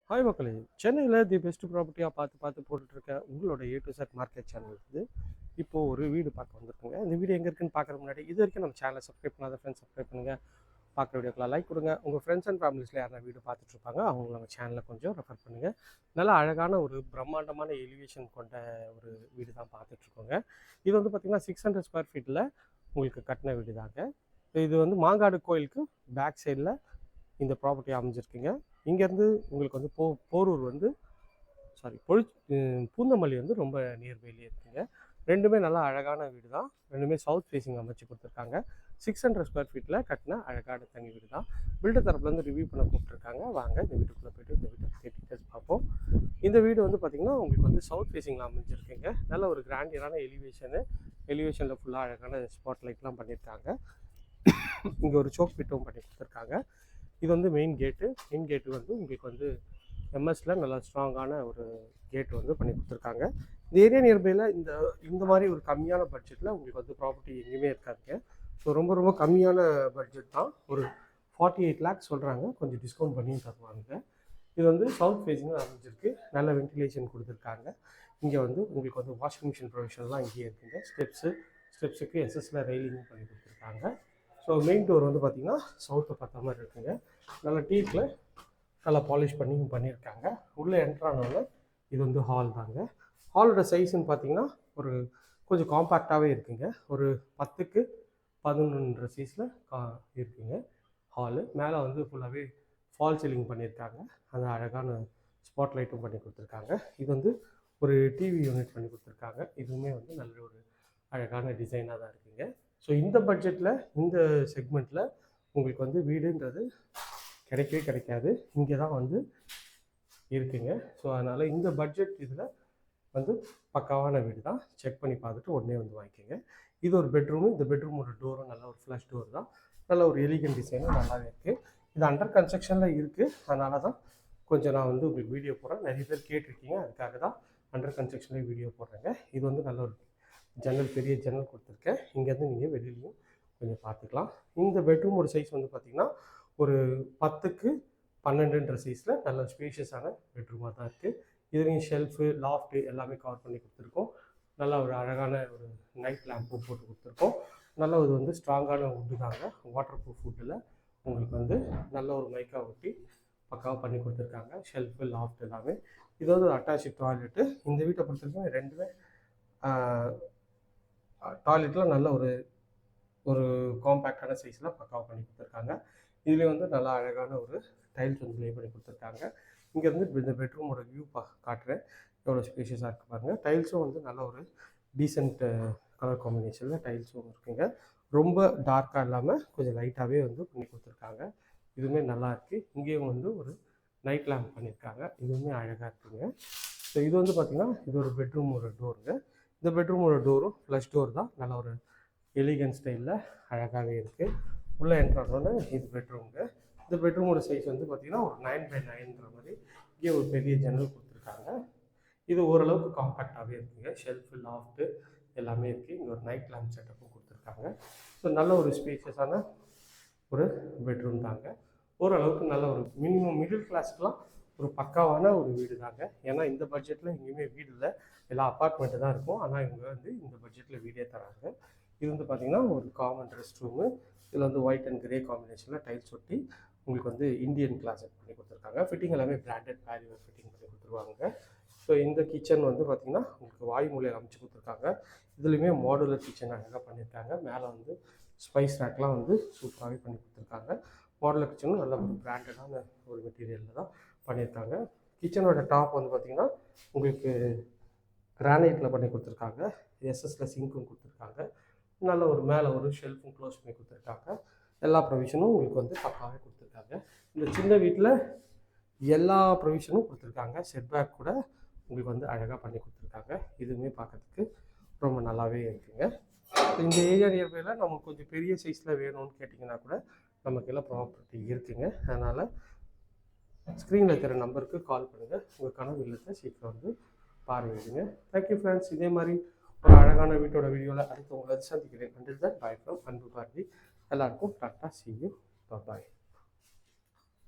Hi மக்களே, சென்னையில் the best ப்ராப்பர்ட்டியாக பார்த்து போட்டுட்ருக்க உங்களோட A to set market channel வந்து இப்போது ஒரு வீடு பார்க்க வந்திருக்குங்க. இந்த வீடு எங்கே இருக்குன்னு பார்க்குற முன்னாடி இது வரைக்கும் நம்ம சேனலை சப்ஸ்கிரைப் பண்ணாத ஃப்ரெண்ட்ஸ் சப்ஸ்கிரைப் பண்ணுங்கள். பார்க்குற வீடியோக்கெலாம் லைக் கொடுங்க. உங்கள் ஃப்ரெண்ட்ஸ் அண்ட் ஃபேமிலிஸில் யாரா வீடு பார்த்துட்ருப்பாங்க அவங்க நம்ம சேனலில் கொஞ்சம் ரெஃபர் பண்ணுங்கள். நல்லா அழகான ஒரு பிரம்மாண்டமான எலிவேஷன் கொண்ட ஒரு வீடு தான் பார்த்துட்ருக்கோங்க. இது வந்து பார்த்திங்கன்னா 600 ஸ்கொயர் ஃபீட்டில் உங்களுக்கு கட்டின வீடு தாங்க. இது வந்து மாங்காடு கோயிலுக்கு பேக் சைடில் இந்த ப்ராப்பர்ட்டி அமைஞ்சிருக்குங்க. இங்கேருந்து உங்களுக்கு வந்து போரூர் வந்து பூந்தமல்லி வந்து ரொம்ப நியர்பைலேயே இருக்குங்க. ரெண்டுமே நல்லா அழகான வீடு தான். ரெண்டுமே சவுத் ஃபேஸிங் அமைச்சு கொடுத்துருக்காங்க. 600 ஸ்கொயர் ஃபீட்டில் கட்டின அழகான தனி வீடு தான். பில்டர் தரப்புலேருந்து ரிவ்யூ பண்ண கூப்பிட்ருக்காங்க. வாங்க இந்த வீட்டுக்குள்ளே போய்ட்டு இந்த வீட்டை டீட்டெயில்ஸ் பார்ப்போம். இந்த வீடு வந்து பார்த்திங்கன்னா உங்களுக்கு வந்து சவுத் ஃபேஸிங்கில் அமைஞ்சிருக்குங்க. நல்ல ஒரு கிராண்டியரான எலிவேஷனில் ஃபுல்லாக அழகான ஸ்பாட் லைட்லாம் பண்ணியிருக்காங்க. இங்கே ஒரு சோக் பிட்டும் பண்ணி கொடுத்துருக்காங்க. இது வந்து மெயின் கேட்டு வந்து உங்களுக்கு வந்து எம்எஸ்ல நல்லா ஸ்ட்ராங்கான ஒரு கேட் வந்து பண்ணி கொடுத்துருக்காங்க. இந்த ஏரியா நியர்பையில் இந்த மாதிரி ஒரு கம்மியான பட்ஜெட்டில் உங்களுக்கு வந்து ப்ராப்பர்ட்டி எங்கேயுமே இருக்காதுங்க. ஸோ ரொம்ப கம்மியான பட்ஜெட் தான். ஒரு 48 lakhs சொல்கிறாங்க. கொஞ்சம் டிஸ்கவுண்ட் பண்ணி தருவாங்க. இது வந்து சவுத் ஃபேஸிங்காக அமைஞ்சிருக்கு. நல்ல வென்டிலேஷன் கொடுத்துருக்காங்க. இங்கே வந்து உங்களுக்கு வந்து வாஷிங் மிஷின் ப்ரொவிஷன்லாம் இங்கேயே இருக்குங்க. ஸ்டெப்ஸுக்கு எஸ்எஸ்ல ரெயிலிங்கும் பண்ணி கொடுத்துருக்காங்க. ஸோ மெயின் டோர் வந்து பார்த்திங்கன்னா சவுத்தை பார்த்த மாதிரி இருக்குங்க. நல்லா டீக்கில் நல்லா பாலிஷ் பண்ணியிருக்காங்க. உள்ளே என்ட்ரானோட இது வந்து ஹால் தாங்க. ஹாலோட சைஸ்ன்னு பார்த்தீங்கன்னா ஒரு கொஞ்சம் காம்பேக்டாகவே இருக்குங்க. ஒரு 10க்கு 11 சைஸில் இருக்குங்க ஹாலு. மேலே வந்து ஃபுல்லாகவே ஃபால் சீலிங் பண்ணியிருக்காங்க. அந்த அழகான ஸ்பாட் லைட்டும் பண்ணி கொடுத்துருக்காங்க. இது வந்து ஒரு டிவி யூனிட் பண்ணி கொடுத்துருக்காங்க. இதுவுமே வந்து நல்ல ஒரு அழகான டிசைனாக தான் இருக்குங்க. ஸோ இந்த பட்ஜெட்டில் இந்த செக்மெண்ட்டில் உங்களுக்கு வந்து வீடுன்றது கிடைக்காது. இங்கே தான் வந்து இருக்குங்க. ஸோ அதனால் இந்த பட்ஜெட் இதில் வந்து பக்காவான வீடு தான். செக் பண்ணி பார்த்துட்டு உடனே வந்து வாங்கிக்கோங்க. இது ஒரு பெட்ரூமு. இந்த பெட்ரூமோட டோரும் நல்ல ஒரு ஃப்ளஷ் டோர் தான். நல்ல ஒரு எலிகன்ட் டிசைனும் நல்லாவே இருக்குது. இது அண்டர் கன்ஸ்ட்ரக்ஷனில் இருக்குது. அதனால தான் கொஞ்சம் நான் வந்து உங்களுக்கு வீடியோ போடுறேன். நிறைய பேர் கேட்டிருக்கீங்க, அதுக்காக தான் அண்டர் கன்ஸ்ட்ரக்ஷன்லேயே வீடியோ போடுறேங்க. இது வந்து நல்ல ஒரு பெரிய ஜன்னல் கொடுத்துருக்கேன். இங்கேருந்து நீங்கள் வெளியிலையும் கொஞ்சம் பார்த்துக்கலாம். இந்த பெட்ரூமோட சைஸ் வந்து பார்த்திங்கன்னா ஒரு 10க்கு 12 சைஸில் நல்ல ஸ்பேஷியஸான பெட்ரூமாக தான் இருக்குது. இதுலேயும் ஷெல்ஃபு லாஃப்ட்டு எல்லாமே கவர் பண்ணி கொடுத்துருக்கோம். நல்லா ஒரு அழகான ஒரு நைட் லேம்பும் போட்டு கொடுத்துருக்கோம். நல்ல இது வந்து ஸ்ட்ராங்கான வுட்டு தாங்க. வாட்டர் ப்ரூஃப் வுட்டில் உங்களுக்கு வந்து நல்ல ஒரு மைக்கா ஒட்டி பக்காவாக பண்ணி கொடுத்துருக்காங்க. ஷெல்ஃபு லாஃப்ட் எல்லாமே. இது வந்து அட்டாச்சு டாய்லெட்டு. இந்த வீட்டை பொறுத்தவரைக்கும் ரெண்டுமே டாய்லெட்டில் நல்ல ஒரு காம்பேக்டான சைஸில் பக்காவாக பண்ணி கொடுத்துருக்காங்க. இதுலேயும் வந்து நல்லா அழகான ஒரு டைல்ஸ் வந்து லே பண்ணி கொடுத்துருக்காங்க. இங்கேருந்து இந்த பெட்ரூமோட வியூ காட்டுறேன். எவ்வளோ ஸ்பேஷியஸாக இருக்குது பாருங்கள். டைல்ஸும் வந்து நல்ல ஒரு டீசென்ட் கலர் காம்பினேஷனில் டைல்ஸும் இருக்குங்க. ரொம்ப டார்க்காக இல்லாமல் கொஞ்சம் லைட்டாகவே வந்து பண்ணி கொடுத்துருக்காங்க. இதுவுமே நல்லா இருக்குது. இங்கேயும் வந்து ஒரு நைட் லேம்ப் பண்ணியிருக்காங்க. இதுவுமே அழகாக இருக்குங்க. ஸோ இது வந்து பார்த்திங்கன்னா இது ஒரு பெட்ரூமோட டோருங்க. இந்த பெட்ரூமோட டோரும் ஃப்ளஷ் டோர் தான். நல்ல ஒரு எலிகன்ட் ஸ்டைலில் அழகாகவே இருக்குது. உள்ளே என்ட்ரானோட இது பெட்ரூமுங்க. இந்த பெட்ரூமோட சைஸ் வந்து பார்த்திங்கன்னா ஒரு 9x9 மாதிரி இங்கே ஒரு பெரிய ஜன்னல் கொடுத்துருக்காங்க. இது ஓரளவுக்கு காம்பேக்டாகவே இருக்குங்க. ஷெல்ஃபு லாஃப்ட்டு எல்லாமே இருக்குது. இங்கே ஒரு நைட் லேம்ப் செட்டப்பும் கொடுத்துருக்காங்க. ஸோ நல்ல ஒரு ஸ்பேஷியஸான ஒரு பெட்ரூம் தாங்க. ஓரளவுக்கு நல்ல ஒரு மிடில் கிளாஸ்க்குலாம் ஒரு பக்காவான ஒரு வீடு தாங்க. ஏன்னா இந்த பட்ஜெட்டில் எங்கேயுமே வீடு இல்லை, எல்லா அப்பார்ட்மெண்ட்டு தான் இருக்கும். ஆனால் இவங்க வந்து இந்த பட்ஜெட்டில் வீடே தராங்க. இது வந்து பார்த்திங்கன்னா ஒரு காமன் ரெஸ்ட் ரூமு. இதில் வந்து ஒயிட் அண்ட் கிரே காம்பினேஷனில் டைல்ஸ் ஒட்டி உங்களுக்கு வந்து இந்தியன் கிளாஸட் பண்ணி கொடுத்துருக்காங்க. ஃபிட்டிங் எல்லாமே பிராண்டட் பேரிவர் ஃபிட்டிங் பண்ணி கொடுத்துருவாங்க. ஸோ இந்த கிச்சன் வந்து பார்த்திங்கன்னா உங்களுக்கு வாயு மூலையில் அமைச்சு கொடுத்துருக்காங்க. இதுலேயுமே மாடுலர் கிச்சன் அழகாக பண்ணியிருக்காங்க. மேலே வந்து ஸ்பைஸ் ரேக்லாம் வந்து சூப்பராகவே பண்ணி கொடுத்துருக்காங்க. மாடுலர் கிச்சனும் நல்ல ஒரு பிராண்டடான ஒரு மெட்டீரியலில் தான் பண்ணியிருக்காங்க. கிச்சனோட டாப் வந்து பார்த்திங்கன்னா உங்களுக்கு கிரானைட்டில் பண்ணி கொடுத்துருக்காங்க. எஸ்எஸ்ல சிங்க்கும் கொடுத்துருக்காங்க. நல்ல ஒரு மேலே ஒரு ஷெல்ஃபும் க்ளோஸ் பண்ணி கொடுத்துருக்காங்க. எல்லா ப்ரொவிஷனும் உங்களுக்கு வந்து பக்காவே கொடுத்துருக்காங்க. இந்த சின்ன வீட்டில் எல்லா ப்ரொவிஷனும் கொடுத்துருக்காங்க. செட்பேக் கூட உங்களுக்கு வந்து அழகாக பண்ணி கொடுத்துருக்காங்க. இதுவுமே பார்க்கறதுக்கு ரொம்ப நல்லாவே இருக்குங்க. இந்த ஏரியா நியர்பையில் நமக்கு கொஞ்சம் பெரிய சைஸில் வேணும்னு கேட்டிங்கன்னா கூட நமக்கு எல்லாம் ப்ராப்பர்ட்டி இருக்குங்க. அதனால் ஸ்க்ரீனில் இருக்கிற நம்பருக்கு கால் பண்ணுங்கள். உங்கள் கனவு இல்லத்தை சீக்கிரம் வந்து பார்வையிடுங்க. Thank you friends. இதே மாதிரி ஒரு அழகான வீட்டோட வீடியோவில் அடுத்து உங்களை சந்திக்கிறேன். அண்டில் தட் பை ஃப்ரம் அன்பு பாரதி. எல்லாருக்கும் tata, see you, bye bye.